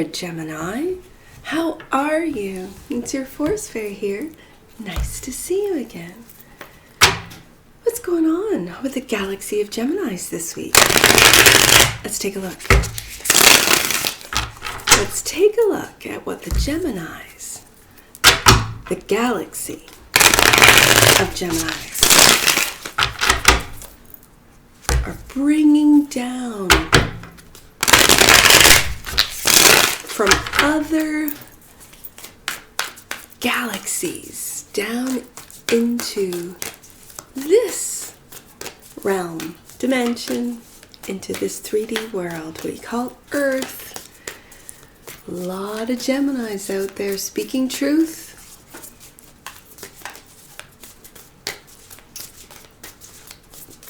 there, Gemini. How are you? It's your Force Fairy here. Nice to see you again. What's going on with the galaxy of Geminis this week? Let's take a look. Let's take a look at what the Geminis, the galaxy of Geminis, are bringing down from other galaxies down into this realm, dimension, into this 3D world we call Earth. A lot of Geminis out there speaking truth.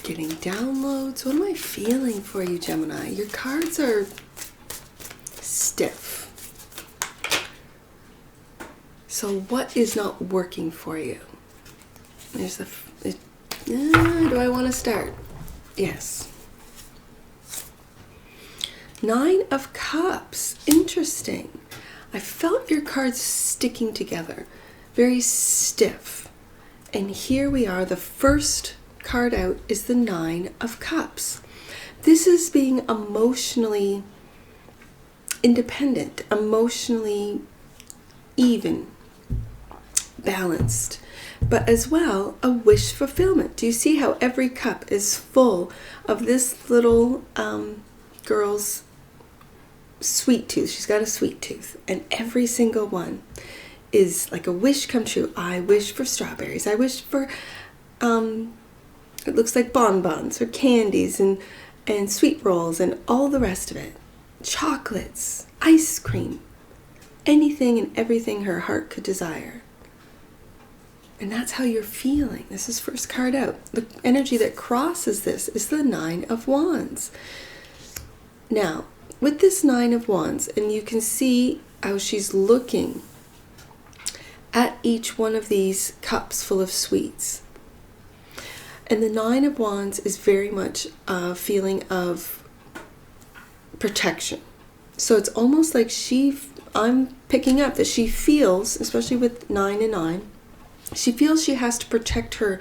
Getting downloads. What am I feeling for you, Gemini? Your cards are stiff. So what is not working for you? There's the... do I want to start? Yes. 9 of Cups. Interesting. I felt your cards sticking together. Very stiff. And here we are. The first card out is the 9 of Cups. This is being emotionally independent, emotionally even, balanced, but as well a wish fulfillment. Do you see how every cup is full of this little girl's sweet tooth? She's got a sweet tooth, and every single one is like a wish come true. I wish for strawberries. I wish for it looks like bonbons or candies and sweet rolls and all the rest of it. Chocolates, ice cream, anything and everything her heart could desire. And that's how you're feeling. This is first card out. The energy that crosses this is the 9 of Wands. Now, with this 9 of Wands, and you can see how she's looking at each one of these cups full of sweets. And the 9 of Wands is very much a feeling of protection. So it's almost like I'm picking up that she feels, especially with 9 and 9, she feels she has to protect her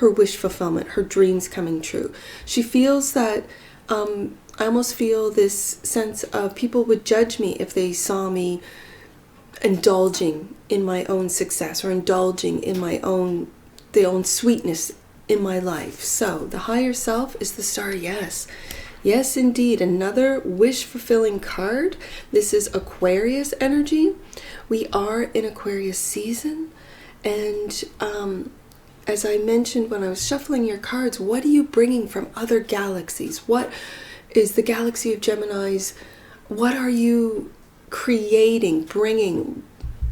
wish fulfillment, her dreams coming true. She feels that, I almost feel this sense of people would judge me if they saw me indulging in my own success or indulging in the own sweetness in my life. So the higher self is the Star. Yes, indeed. Another wish-fulfilling card. This is Aquarius energy. We are in Aquarius season. And as I mentioned when I was shuffling your cards, what are you bringing from other galaxies? What is the galaxy of Geminis? What are you creating, bringing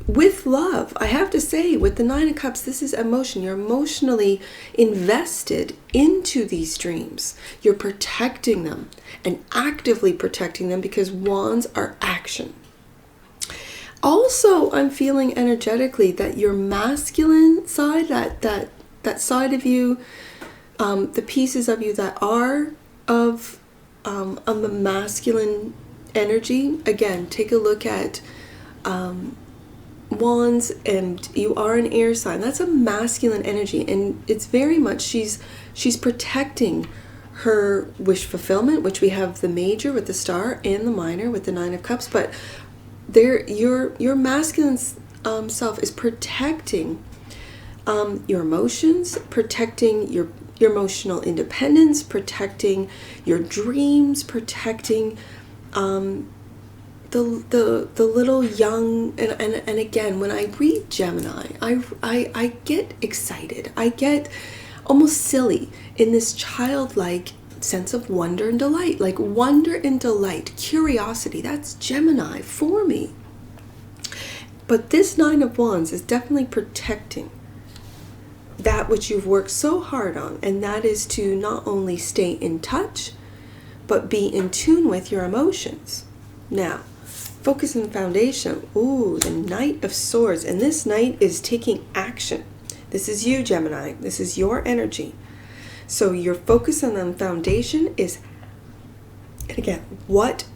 with love? I have to say, with the 9 of Cups, this is emotion. You're emotionally invested into these dreams. You're protecting them and actively protecting them because wands are action. Also, I'm feeling energetically that your masculine side, that side of you, the pieces of you that are of a masculine energy. Again, take a look at Wands, and you are an air sign. That's a masculine energy, and it's very much she's protecting her wish fulfillment, which we have the major with the Star and the minor with the 9 of Cups. But your masculine self is protecting your emotions, protecting your emotional independence, protecting your dreams, protecting the little young, and again, when I read Gemini, I get excited. I get almost silly in this childlike sense of wonder and delight. Like wonder and delight, curiosity, that's Gemini for me. But this 9 of Wands is definitely protecting that which you've worked so hard on, and that is to not only stay in touch, but be in tune with your emotions. Now, focus on the foundation. Ooh, the Knight of Swords. And this Knight is taking action. This is you, Gemini. This is your energy. So your focus on the foundation is, and again, what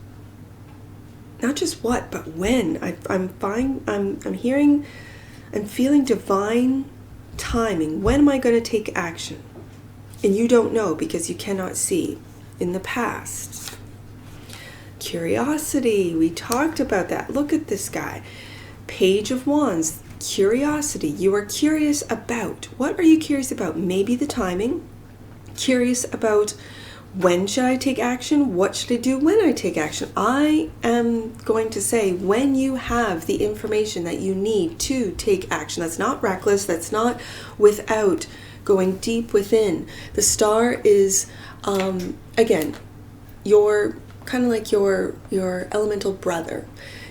not just what, but when. I'm hearing, I'm feeling divine timing. When am I going to take action? And you don't know because you cannot see in the past. Curiosity, we talked about that. Look at this guy. Page of Wands, curiosity. You are curious about. What are you curious about? Maybe the timing. Curious about when should I take action? What should I do when I take action? I am going to say when you have the information that you need to take action. That's not reckless. That's not without going deep within. The star is, again, your kind of like your elemental brother.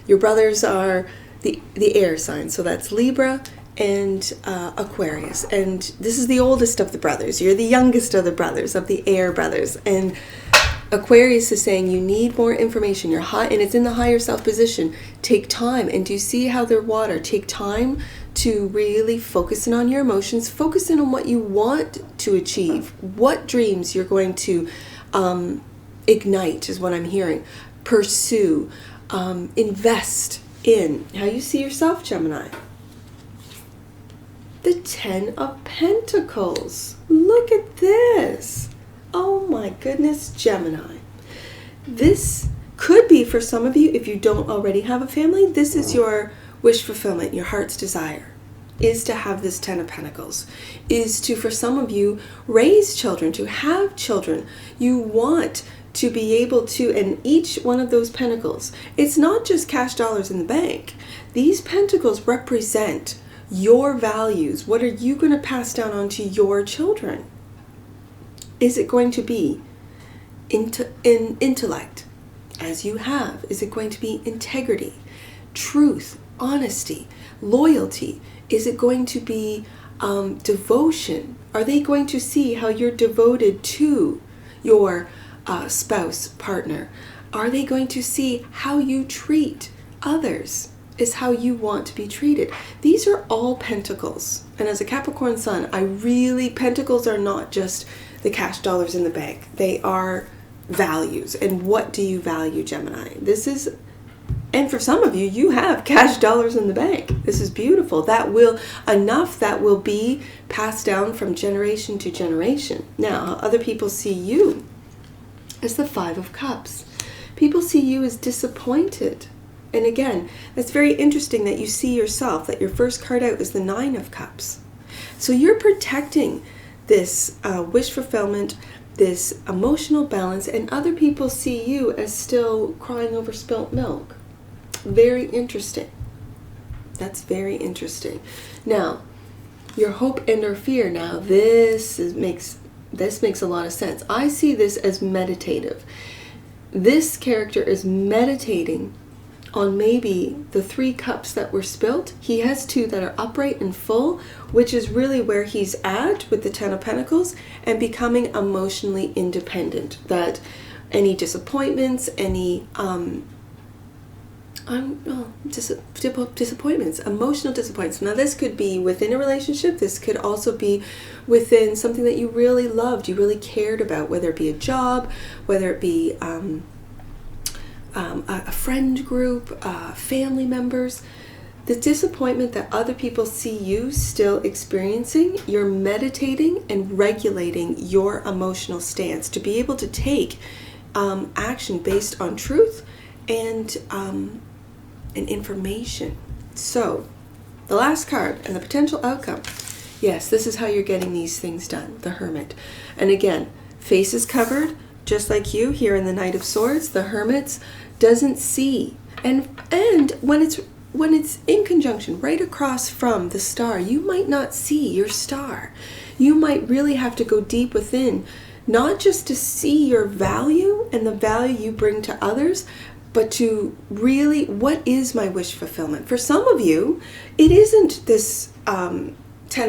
Your brothers are the air sign. So that's Libra and Aquarius. And this is the oldest of the brothers. You're the youngest of the brothers, of the air brothers. And Aquarius is saying you need more information. You're high, and it's in the higher self position. Take time. And do you see how they're water? Take time to really focus in on your emotions. Focus in on what you want to achieve. What dreams you're going to ignite is what I'm hearing. Pursue. Invest in. How you see yourself, Gemini. The 10 of Pentacles. Look at this. Oh my goodness, Gemini. This could be for some of you, if you don't already have a family, this is your wish fulfillment, your heart's desire, is to have this 10 of Pentacles, is to, for some of you, raise children, to have children. You want to be able to, and each one of those pentacles, it's not just cash dollars in the bank. These pentacles represent your values. What are you going to pass down on to your children? Is it going to be in intellect, as you have? Is it going to be integrity, truth, honesty, loyalty? Is it going to be devotion? Are they going to see how you're devoted to your spouse, partner? Are they going to see how you treat others? Is how you want to be treated. These are all pentacles. And as a Capricorn sun, pentacles are not just the cash dollars in the bank. They are values. And what do you value, Gemini? And for some of you, you have cash dollars in the bank. This is beautiful. That will be passed down from generation to generation. Now, other people see you as the 5 of Cups. People see you as disappointed. And again, that's very interesting that you see yourself, that your first card out is the 9 of Cups. So you're protecting this wish fulfillment, this emotional balance, and other people see you as still crying over spilt milk. Very interesting. That's very interesting. Now, your hope and or fear. Now, this makes a lot of sense. I see this as meditative. This character is meditating on maybe the 3 cups that were spilt. He has 2 that are upright and full, which is really where he's at with the 10 of Pentacles, and becoming emotionally independent. That any disappointments, any disappointments, emotional disappointments. Now this could be within a relationship. This could also be within something that you really loved, you really cared about, whether it be a job, whether it be a friend group, family members. The disappointment that other people see you still experiencing, you're meditating and regulating your emotional stance to be able to take action based on truth and information. So, the last card and the potential outcome. Yes, this is how you're getting these things done, the Hermit. And again, face is covered, just like you here in the Knight of Swords. The Hermit doesn't see. And when it's in conjunction right across from the star, you might not see your star. You might really have to go deep within, not just to see your value and the value you bring to others, but to really, what is my wish fulfillment? For some of you, it isn't this 10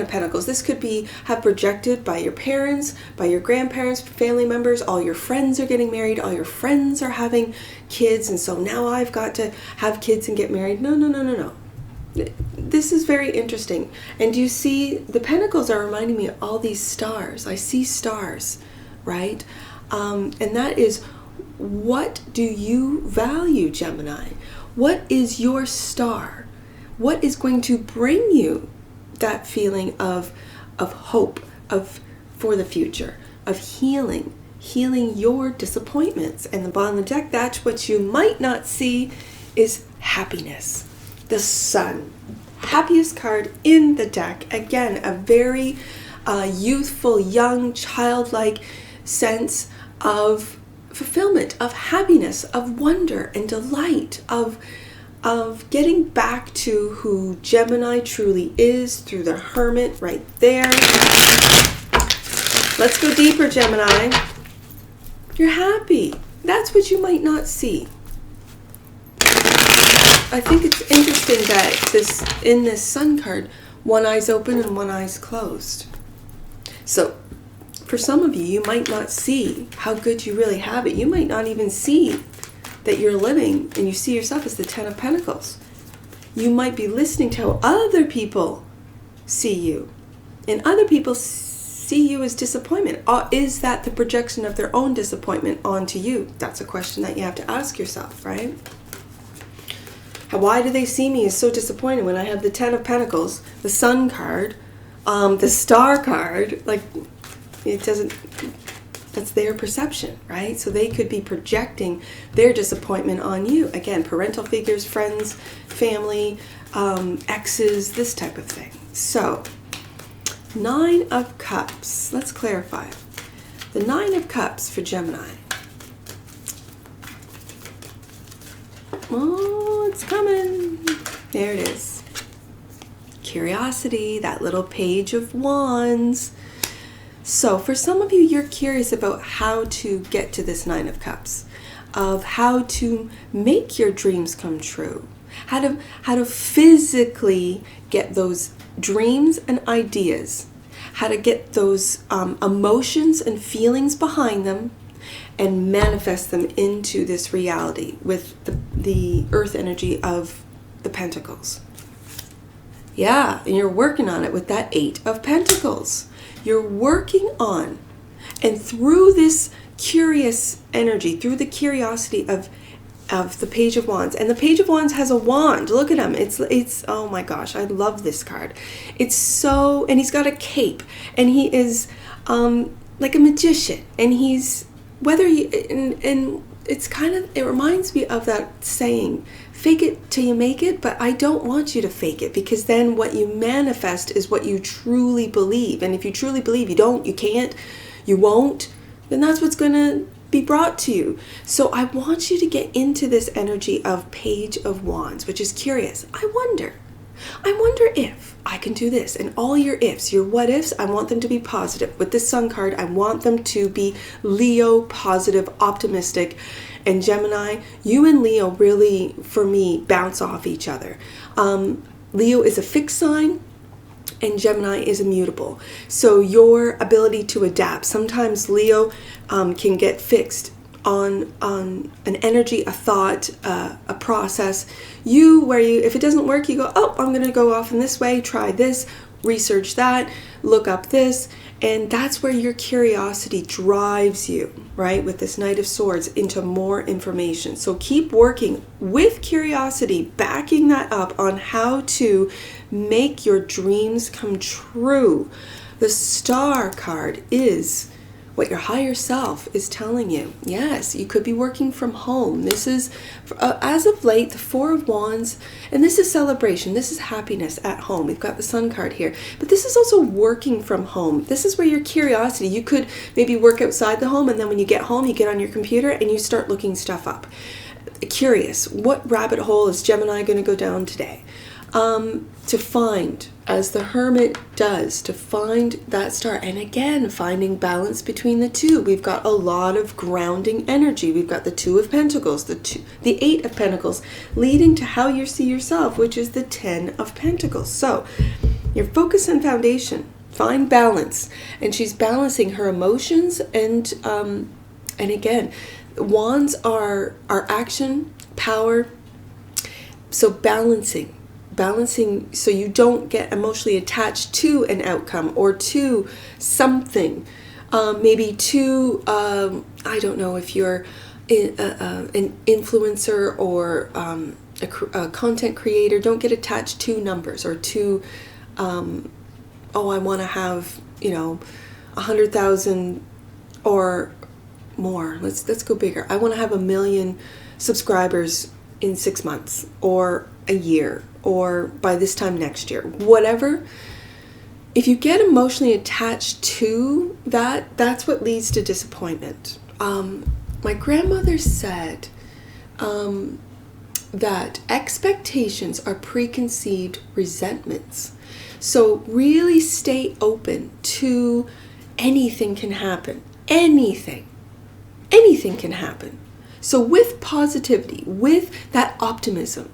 of Pentacles. This could be have projected by your parents, by your grandparents, family members. All your friends are getting married. All your friends are having kids. And so now I've got to have kids and get married. No. This is very interesting. And you see, the Pentacles are reminding me of all these stars. I see stars, right? And that is what do you value, Gemini? What is your star? What is going to bring you that feeling of hope, for the future, of healing your disappointments? And the bottom of the deck, that's what you might not see, is happiness. The Sun. Happiest card in the deck. Again, a very youthful, young, childlike sense of fulfillment, of happiness, of wonder and delight, of getting back to who Gemini truly is through the Hermit right there. Let's go deeper, Gemini. You're happy. That's what you might not see. I think it's interesting that in this Sun card, one eye's open and one eye's closed. So for some of you, you might not see how good you really have it. You might not even see that you're living and you see yourself as the Ten of Pentacles. You might be listening to how other people see you. And other people see you as disappointment. Is that the projection of their own disappointment onto you? That's a question that you have to ask yourself, right? Why do they see me as so disappointed when I have the Ten of Pentacles, the Sun card, the Star card? Like, it doesn't, that's their perception, right? So they could be projecting their disappointment on you. Again, parental figures, friends, family, exes, this type of thing. So, Nine of Cups. Let's clarify. The Nine of Cups for Gemini. Oh, it's coming. There it is. Curiosity, that little Page of Wands. So for some of you, you're curious about how to get to this Nine of Cups, of how to make your dreams come true, how to physically get those dreams and ideas, how to get those emotions and feelings behind them and manifest them into this reality with the earth energy of the Pentacles. Yeah, and you're working on it with that Eight of Pentacles. You're working on, and through this curious energy, through the curiosity of the Page of Wands, and the Page of Wands has a wand. Look at him. It's oh my gosh, I love this card. It's so, and he's got a cape, and he is like a magician, and he's and it's kind of, it reminds me of that saying, fake it till you make it, but I don't want you to fake it, because then what you manifest is what you truly believe. And if you truly believe you don't, you can't, you won't, then that's what's going to be brought to you. So I want you to get into this energy of Page of Wands, which is curious. I wonder if I can do this. And all your ifs, your what ifs, I want them to be positive. With this Sun card, I want them to be Leo, positive, optimistic. And Gemini, you and Leo really, for me, bounce off each other. Leo is a fixed sign, and Gemini is immutable. So your ability to adapt, sometimes Leo can get fixed on an energy, a thought, a process. If it doesn't work, you go, oh, I'm going to go off in this way, try this, research that, look up this. And that's where your curiosity drives you, right? With this Knight of Swords into more information. So keep working with curiosity, backing that up on how to make your dreams come true. The Star card is what your higher self is telling you. Yes, you could be working from home. This is, as of late, the Four of Wands, and this is celebration. This is happiness at home. We've got the Sun card here. But this is also working from home. This is where your curiosity, you could maybe work outside the home, and then when you get home, you get on your computer and you start looking stuff up. Curious, what rabbit hole is Gemini going to go down today? To find, as the Hermit does, to find that star. And again, finding balance between the two. We've got a lot of grounding energy. We've got the Two of Pentacles, the Eight of Pentacles, leading to how you see yourself, which is the Ten of Pentacles. So your focus and foundation, find balance. And she's balancing her emotions, and again, wands are action, power. So balancing so you don't get emotionally attached to an outcome or to something. Maybe to, I don't know, if you're an influencer or a content creator. Don't get attached to numbers or to, I want to have, 100,000 or more. Let's go bigger. I want to have 1 million subscribers in 6 months or a year or by this time next year. Whatever. If you get emotionally attached to that, that's what leads to disappointment. My grandmother said that expectations are preconceived resentments. So really stay open to anything can happen. Anything can happen. So with positivity, with that optimism,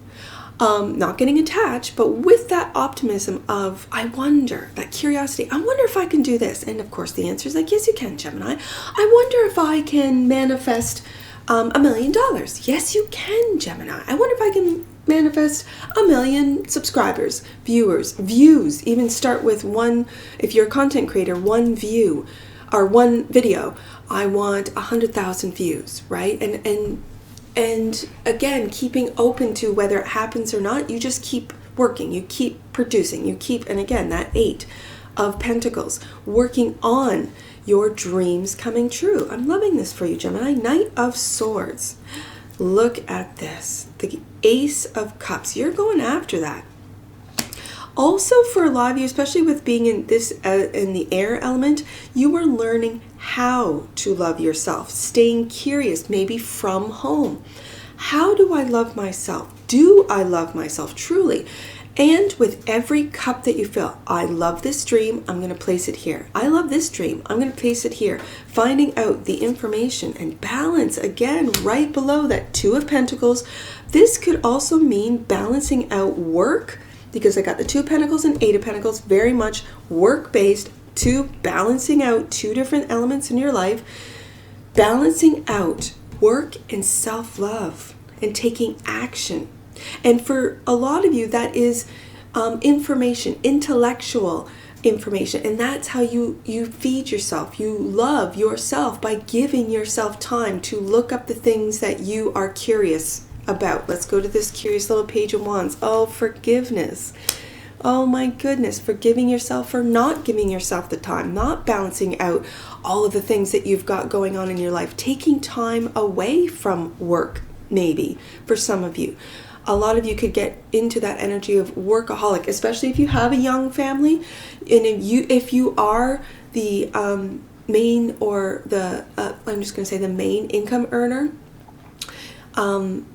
not getting attached, but with that optimism of, I wonder, that curiosity, I wonder if I can do this. And of course the answer is like, yes, you can, Gemini. I wonder if I can manifest $1 million. Yes, you can, Gemini. I wonder if I can manifest 1 million subscribers, viewers, views. Even start with one, if you're a content creator, 1 view or 1 video. I want 100,000 views, right? And again, keeping open to whether it happens or not, you just keep working, you keep producing, and again, that 8 of Pentacles, working on your dreams coming true. I'm loving this for you, Gemini. Knight of Swords. Look at this. The Ace of Cups. You're going after that. Also, for a lot of you, especially with being in this in the air element, you are learning how to love yourself, staying curious, maybe from home. How do I love myself? Do I love myself truly? And with every cup that you fill, I love this dream, I'm going to place it here. I love this dream, I'm going to place it here. Finding out the information and balance, again, right below that 2 of Pentacles. This could also mean balancing out work, because I got the 2 of Pentacles and 8 of Pentacles, very much work-based, to balancing out 2 different elements in your life, balancing out work and self-love and taking action. And for a lot of you, that is information, intellectual information, and that's how you feed yourself. You love yourself by giving yourself time to look up the things that you are curious about. Let's go to this curious little Page of Wands. Oh, forgiveness. Oh my goodness, forgiving yourself for not giving yourself the time, not balancing out all of the things that you've got going on in your life, taking time away from work, maybe, for some of you. A lot of you could get into that energy of workaholic, especially if you have a young family, and if you are the main or the, I'm just going to say the main income earner,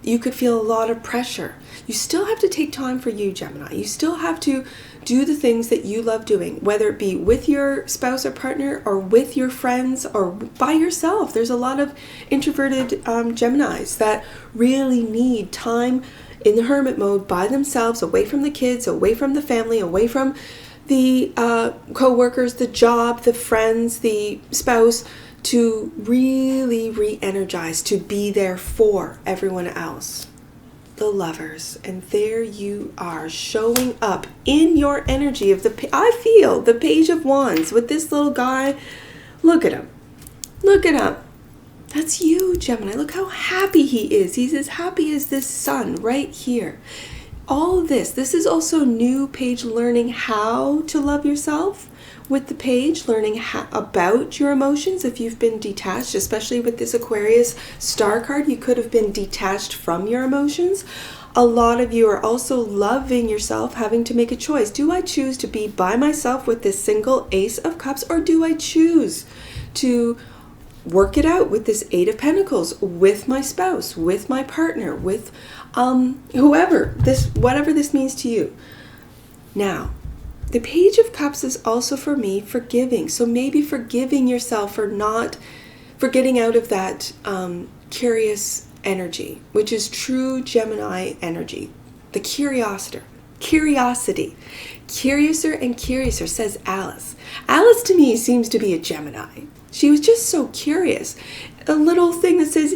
you could feel a lot of pressure. You still have to take time for you, Gemini. You still have to do the things that you love doing, whether it be with your spouse or partner or with your friends or by yourself. There's a lot of introverted Geminis that really need time in the hermit mode by themselves, away from the kids, away from the family, away from the co-workers, the job, the friends, the spouse, to really re-energize, to be there for everyone else. The Lovers, and there you are, showing up in your energy of I feel the Page of Wands with this little guy. Look at him. Look at him. That's you, Gemini. Look how happy he is. He's as happy as this sun right here. All of this is also new page learning how to love yourself. With the page, learning about your emotions. If you've been detached, especially with this Aquarius star card, you could have been detached from your emotions. A lot of you are also loving yourself, having to make a choice. Do I choose to be by myself with this single Ace of Cups, or do I choose to work it out with this 8 of Pentacles, with my spouse, with my partner, with whoever, whatever this means to you? Now, the Page of Cups is also for me forgiving. So maybe forgiving yourself for getting out of that curious energy, which is true Gemini energy. The curiosity. Curiouser and curiouser, says Alice. Alice to me seems to be a Gemini. She was just so curious. A little thing that says,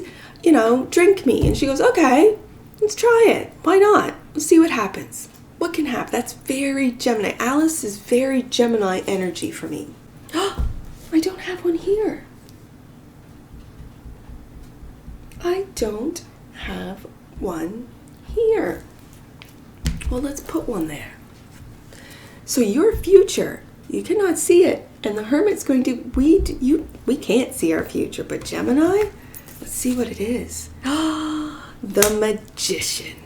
drink me. And she goes, okay, let's try it. Why not? Let's see what happens. What can happen? That's very Gemini. Alice is very Gemini energy for me. I don't have one here. I don't have one here. Well, let's put one there. So your future, you cannot see it. And the Hermit's going to, we can't see our future, but Gemini, let's see what it is. The Magician.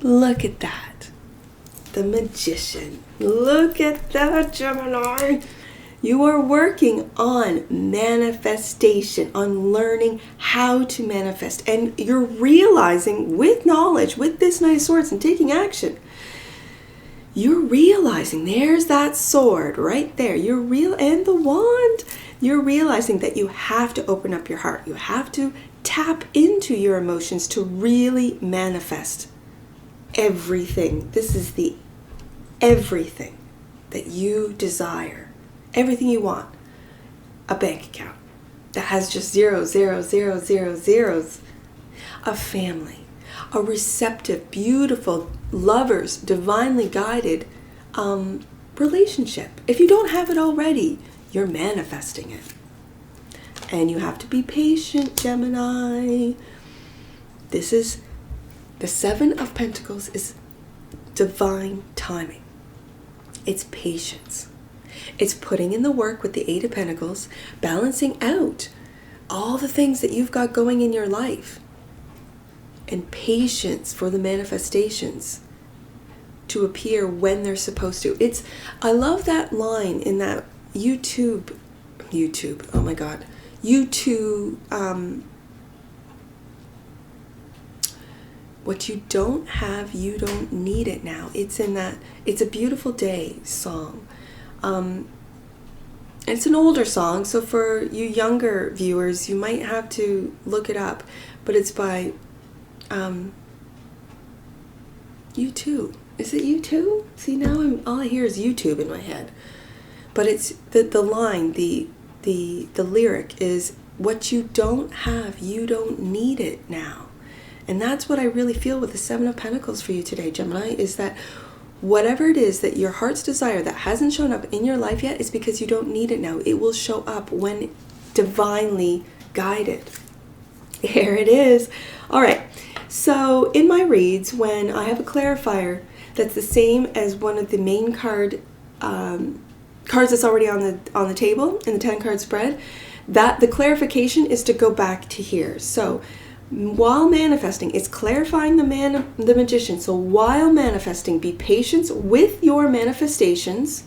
Look at that. The Magician. Look at that, Gemini. You are working on manifestation, on learning how to manifest. And you're realizing with knowledge, with this Knight of Swords and taking action, you're realizing there's that sword right there. And the wand. You're realizing that you have to open up your heart. You have to tap into your emotions to really manifest everything. This is the everything that you desire. Everything you want. A bank account that has just zeros, zeros, zeros, zeros, zeros. A family. A receptive, beautiful, lovers, divinely guided relationship. If you don't have it already, you're manifesting it. And you have to be patient, Gemini. This is the Seven of Pentacles is divine timing. It's patience. It's putting in the work with the Eight of Pentacles, balancing out all the things that you've got going in your life. And patience for the manifestations to appear when they're supposed to. I love that line in that YouTube, oh my God, YouTube, what you don't have, you don't need it now. It's in that, it's a beautiful day song. It's an older song, so for you younger viewers, you might have to look it up, but it's by U2. Is it U2? See, now all I hear is YouTube in my head. But it's the line, the lyric is, what you don't have, you don't need it now. And that's what I really feel with the Seven of Pentacles for you today, Gemini, is that whatever it is that your heart's desire that hasn't shown up in your life yet is because you don't need it now. It will show up when divinely guided. Here it is. All right. So in my reads, when I have a clarifier that's the same as one of the main cards that's already on the table in the 10 card spread, that the clarification is to go back to here. So while manifesting, it's clarifying the Magician. So while manifesting, be patient with your manifestations.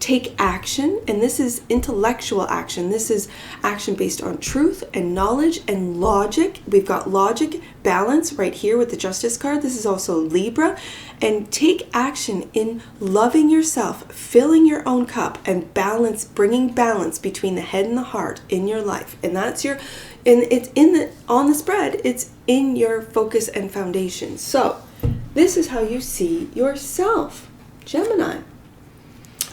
Take action, and this is intellectual action. This is action based on truth and knowledge and logic. We've got logic, balance right here with the Justice card. This is also Libra. And take action in loving yourself, filling your own cup, and balance, bringing balance between the head and the heart in your life. And that's your, and it's on the spread, it's in your focus and foundation. So this is how you see yourself, Gemini.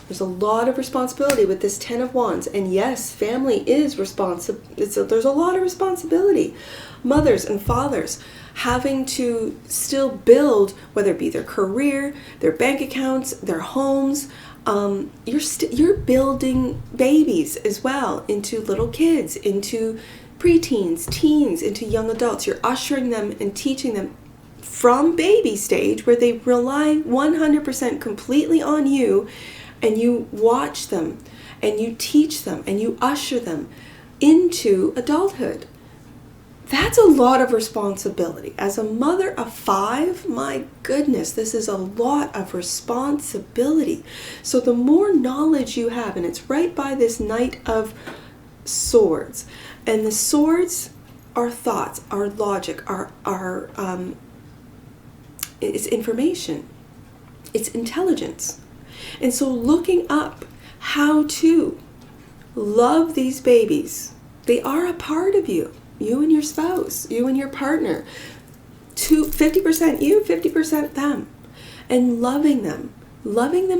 There's a lot of responsibility with this 10 of Wands. And yes, family is responsible. There's a lot of responsibility. Mothers and fathers having to still build, whether it be their career, their bank accounts, their homes. You're building babies as well into little kids, into preteens, teens, into young adults. You're ushering them and teaching them from baby stage, where they rely 100% completely on you. And you watch them, and you teach them, and you usher them into adulthood. That's a lot of responsibility. As a mother of 5, my goodness, this is a lot of responsibility. So the more knowledge you have, and it's right by this Knight of Swords, and the swords are thoughts, are logic, it's information, it's intelligence. And so looking up how to love these babies, they are a part of you, you and your spouse, you and your partner, 50% you, 50% them, and loving them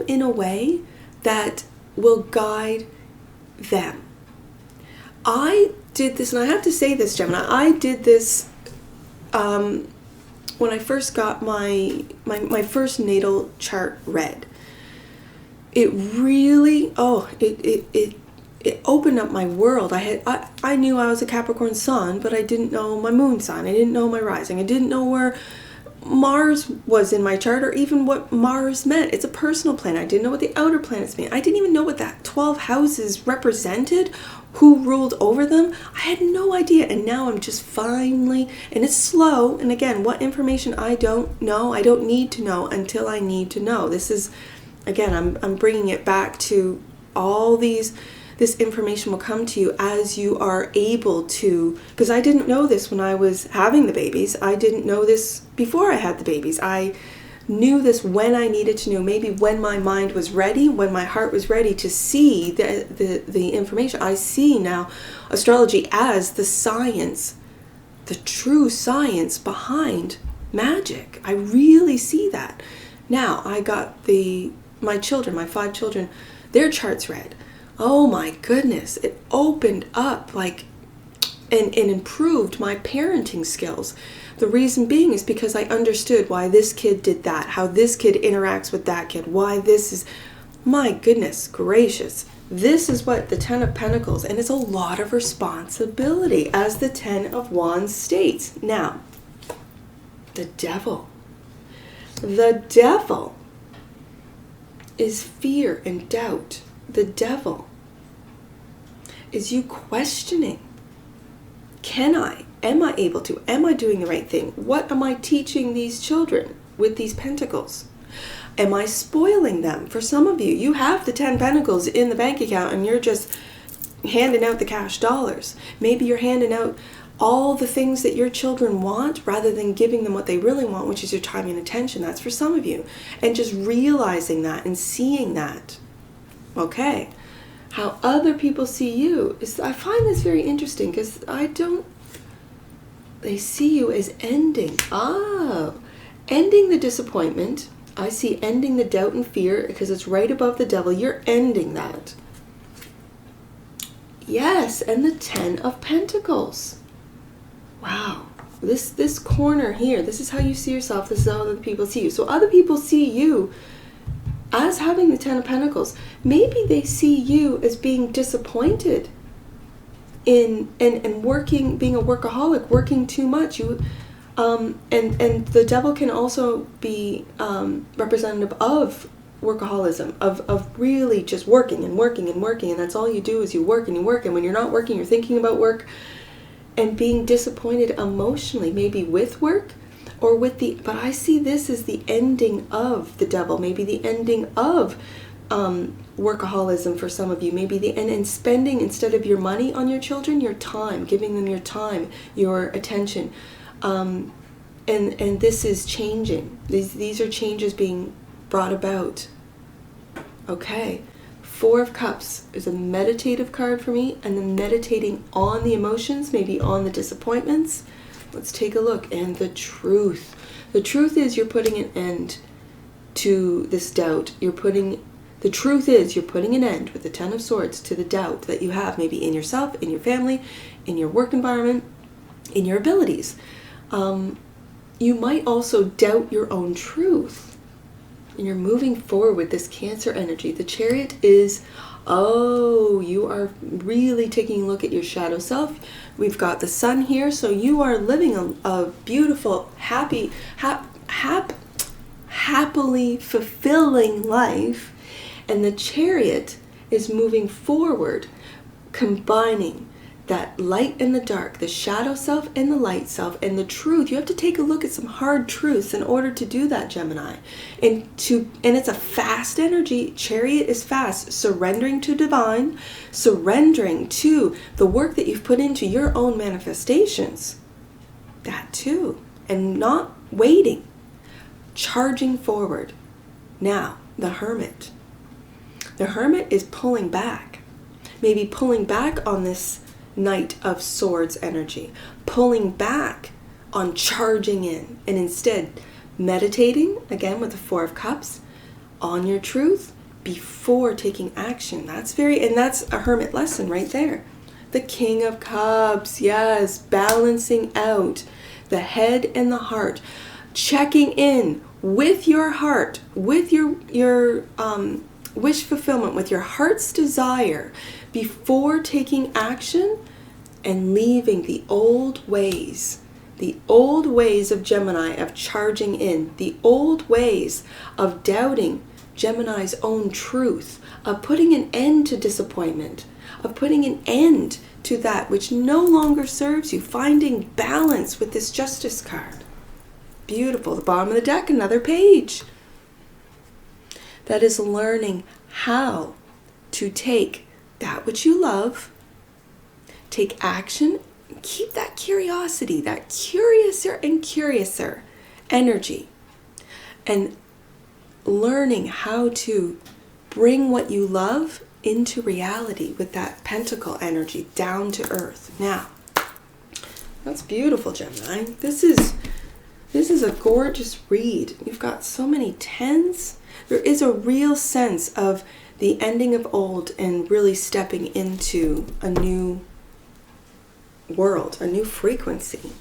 in a way that will guide them. I did this, and I have to say this, Gemini, I did this when I first got my first natal chart read. It really, it opened up my world. I knew I was a Capricorn sun, but I didn't know my moon sign. I didn't know my rising. I didn't know where Mars was in my chart, or even what Mars meant. It's a personal planet. I didn't know what the outer planets mean. I didn't even know what that 12 houses represented, who ruled over them. I had no idea. And now I'm just finally, and it's slow. And again, what information I don't know, I don't need to know until I need to know. This is, again, I'm bringing it back to all these. This information will come to you as you are able to, because I didn't know this when I was having the babies. I didn't know this before I had the babies. I knew this when I needed to know, maybe when my mind was ready, when my heart was ready to see the information. I see now astrology as the science, the true science behind magic. I really see that. Now I got my 5 children, their charts read. Oh my goodness, it opened up and improved my parenting skills. The reason being is because I understood why this kid did that, how this kid interacts with that kid, why this is, my goodness gracious. This is what the 10 of Pentacles, and it's a lot of responsibility, as the 10 of Wands states. Now, the devil. The devil is fear and doubt. The devil is you questioning, am I able to, am I doing the right thing? What am I teaching these children with these pentacles? Am I spoiling them? For some of you, you have the 10 pentacles in the bank account and you're just handing out the cash dollars. Maybe you're handing out all the things that your children want rather than giving them what they really want, which is your time and attention. That's for some of you. And just realizing that and seeing that. Okay, how other people see you is, I find this very interesting because they see you as ending. Ending the disappointment. I see ending the doubt and fear because it's right above the devil. You're ending that. Yes, and the 10 of Pentacles. Wow, this corner here, this is how you see yourself. This is how other people see you. So other people see you as having the 10 of Pentacles. Maybe they see you as being disappointed in and working, being a workaholic, working too much. And the devil can also be representative of workaholism, of really just working and working and working, and that's all you do is you work and you work, and when you're not working, you're thinking about work and being disappointed emotionally, maybe with work, or but I see this as the ending of the devil, maybe the ending of workaholism for some of you, maybe and spending, instead of your money on your children, your time, giving them your time, your attention, and this is changing. These are changes being brought about. Okay, 4 of Cups is a meditative card for me, and then meditating on the emotions, maybe on the disappointments. Let's take a look. And the truth. The truth is you're putting an end to this doubt. The truth is you're putting an end with the 10 of Swords to the doubt that you have, maybe in yourself, in your family, in your work environment, in your abilities. You might also doubt your own truth. And you're moving forward with this Cancer energy. The Chariot is, you are really taking a look at your shadow self. We've got the Sun here, so you are living a beautiful, happily fulfilling life. And the Chariot is moving forward, combining that light and the dark, the shadow self and the light self, and the truth. You have to take a look at some hard truths in order to do that, Gemini. And it's a fast energy. Chariot is fast. Surrendering to divine, surrendering to the work that you've put into your own manifestations. That too. And not waiting. Charging forward. Now, the Hermit. The Hermit is pulling back. Maybe pulling back on this Knight of Swords energy, pulling back on charging in, and instead meditating, again with the 4 of Cups, on your truth before taking action. That's a Hermit lesson right there. The King of Cups, yes, balancing out the head and the heart, checking in with your heart, with your wish fulfillment, with your heart's desire, before taking action and leaving the old ways. The old ways of Gemini of charging in. The old ways of doubting Gemini's own truth. Of putting an end to disappointment. Of putting an end to that which no longer serves you. Finding balance with this Justice card. Beautiful. The bottom of the deck, another page. That is learning how to take that which you love, take action, and keep that curiosity, that curiouser and curiouser energy, and learning how to bring what you love into reality with that pentacle energy down to earth. Now, that's beautiful, Gemini. This is a gorgeous read. You've got so many tens. There is a real sense of the ending of old and really stepping into a new world, a new frequency.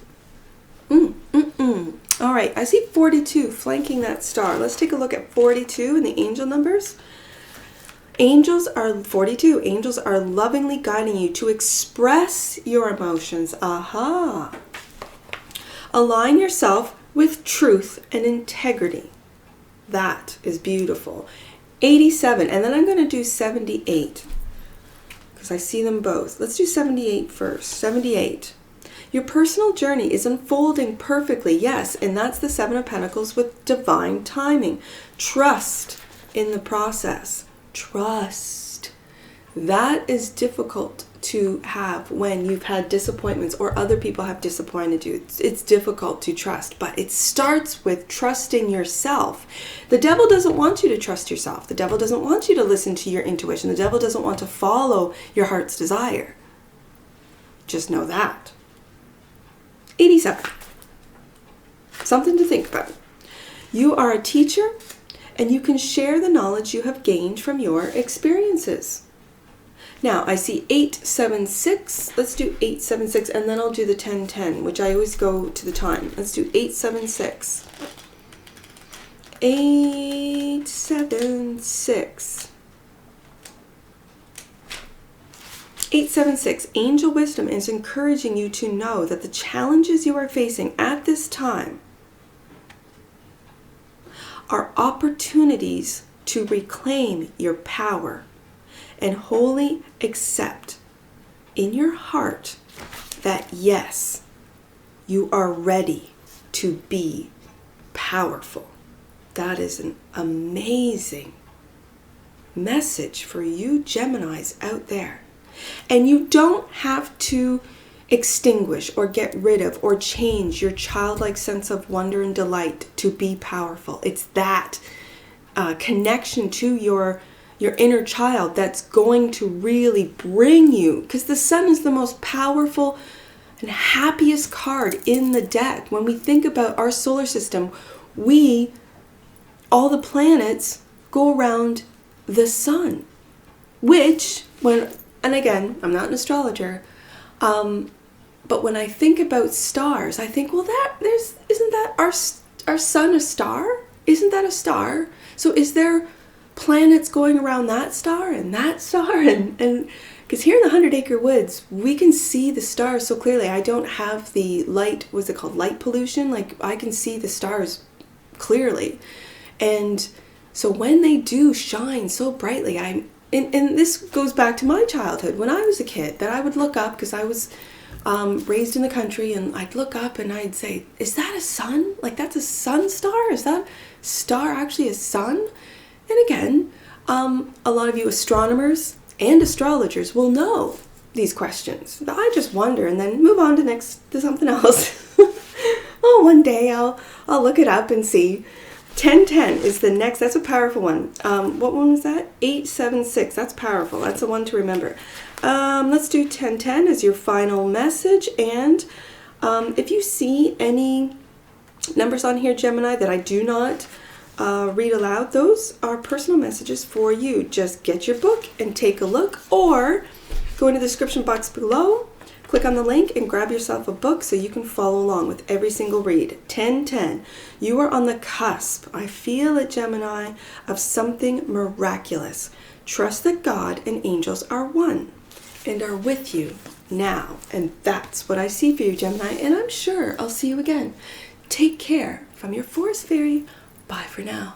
All right, I see 42 flanking that star. Let's take a look at 42 and the angel numbers. Angels are 42. Angels are lovingly guiding you to express your emotions. Aha. Align yourself with truth and integrity. That is beautiful. 87, and then I'm going to do 78 because I see them both. Let's do 78 first. 78. Your personal journey is unfolding perfectly, yes, and that's the Seven of Pentacles with divine timing. Trust in the process. Trust. That is difficult to have when you've had disappointments or other people have disappointed you. It's difficult to trust, but it starts with trusting yourself. The devil doesn't want you to trust yourself. The devil doesn't want you to listen to your intuition. The devil doesn't want to follow your heart's desire. Just know that. 87. Something to think about. You are a teacher and you can share the knowledge you have gained from your experiences. Now, I see 876. Let's do 876, and then I'll do the 1010, which I always go to the time. Let's do 876. 876. 876. Angel wisdom is encouraging you to know that the challenges you are facing at this time are opportunities to reclaim your power and wholly accept in your heart that yes, you are ready to be powerful. That is an amazing message for you Geminis out there. And you don't have to extinguish or get rid of or change your childlike sense of wonder and delight to be powerful. It's that connection to your inner child that's going to really bring you, because the sun is the most powerful and happiest card in the deck. When we think about our solar system, all the planets go around the sun, which and again, I'm not an astrologer, but when I think about stars, I think, well, isn't that our sun a star? Isn't that a star? So is there planets going around that star and that star? And because here in the 100-acre woods, we can see the stars so clearly. I don't have the light, what's it called, light pollution? Like, I can see the stars clearly. And so when they do shine so brightly, and this goes back to my childhood when I was a kid, that I would look up, because I was raised in the country, and I'd look up and I'd say, is that a sun? Like, that's a sun star? Is that star actually a sun? And again, a lot of you astronomers and astrologers will know these questions. I just wonder and then move on to something else. Oh, one day I'll look it up and see. 1010 is the next. That's a powerful one. What one was that? 876. That's powerful. That's the one to remember. Let's do 1010 as your final message. And if you see any numbers on here, Gemini, that I do not read aloud, those are personal messages for you. Just get your book and take a look, or go into the description box below, click on the link and grab yourself a book so you can follow along with every single read. 1010. You are on the cusp, I feel it, Gemini, of something miraculous. Trust that God and angels are one. and are with you now. And that's what I see for you, Gemini, and I'm sure I'll see you again. Take care. From your forest fairy, bye for now.